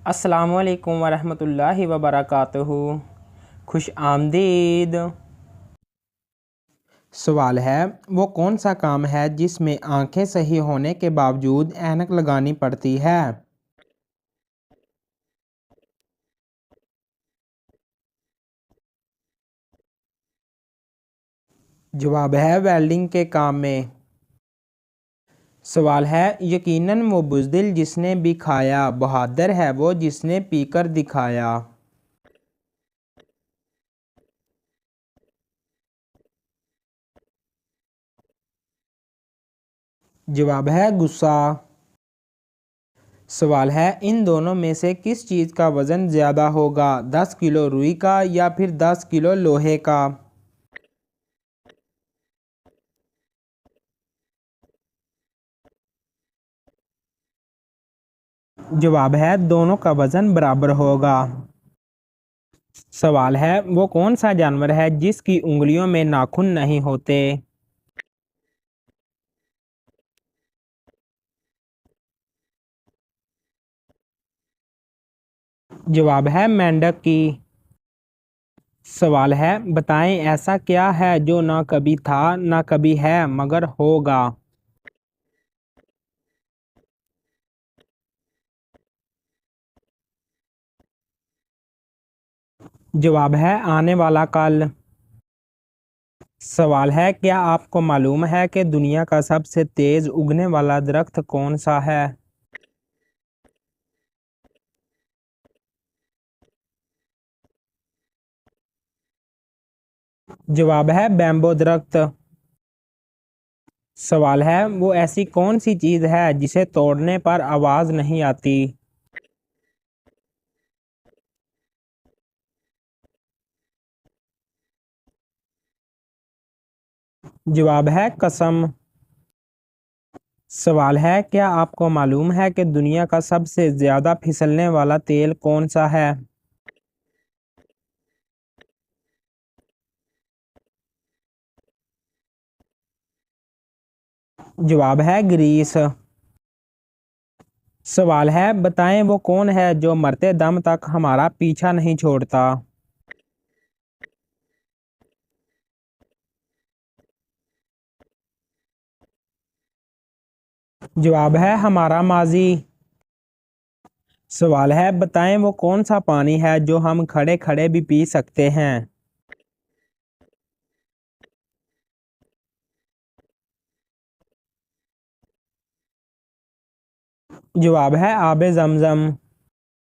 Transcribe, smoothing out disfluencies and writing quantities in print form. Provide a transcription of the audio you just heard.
अस्सलामुअलैकुम वरहमतुल्लाहि वबरकातुहू। खुश आमदीद। सवाल है, वो कौन सा काम है जिसमें आंखें सही होने के बावजूद ऐनक लगानी पड़ती है? जवाब है वेल्डिंग के काम में। सवाल है, यकीनन वो बुज़दिल जिसने भी खाया, बहादुर है वो जिसने पीकर दिखाया। जवाब है गुस्सा। सवाल है, इन दोनों में से किस चीज़ का वज़न ज़्यादा होगा, 10 किलो रुई का या फिर 10 किलो लोहे का? जवाब है दोनों का वज़न बराबर होगा। सवाल है, वो कौन सा जानवर है जिसकी उंगलियों में नाखून नहीं होते? जवाब है मेंढक की। सवाल है, बताएं ऐसा क्या है जो ना कभी था ना कभी है मगर होगा? जवाब है आने वाला कल। सवाल है, क्या आपको मालूम है कि दुनिया का सबसे तेज उगने वाला दरख्त कौन सा है? जवाब है बैम्बो दरख्त। सवाल है, वो ऐसी कौन सी चीज़ है जिसे तोड़ने पर आवाज़ नहीं आती? जवाब है कसम। सवाल है, क्या आपको मालूम है कि दुनिया का सबसे ज्यादा फिसलने वाला तेल कौन सा है? जवाब है ग्रीस। सवाल है, बताएं वो कौन है जो मरते दम तक हमारा पीछा नहीं छोड़ता? जवाब है हमारा माजी। सवाल है, बताएं वो कौन सा पानी है जो हम खड़े खड़े भी पी सकते हैं? जवाब है आबे जमजम।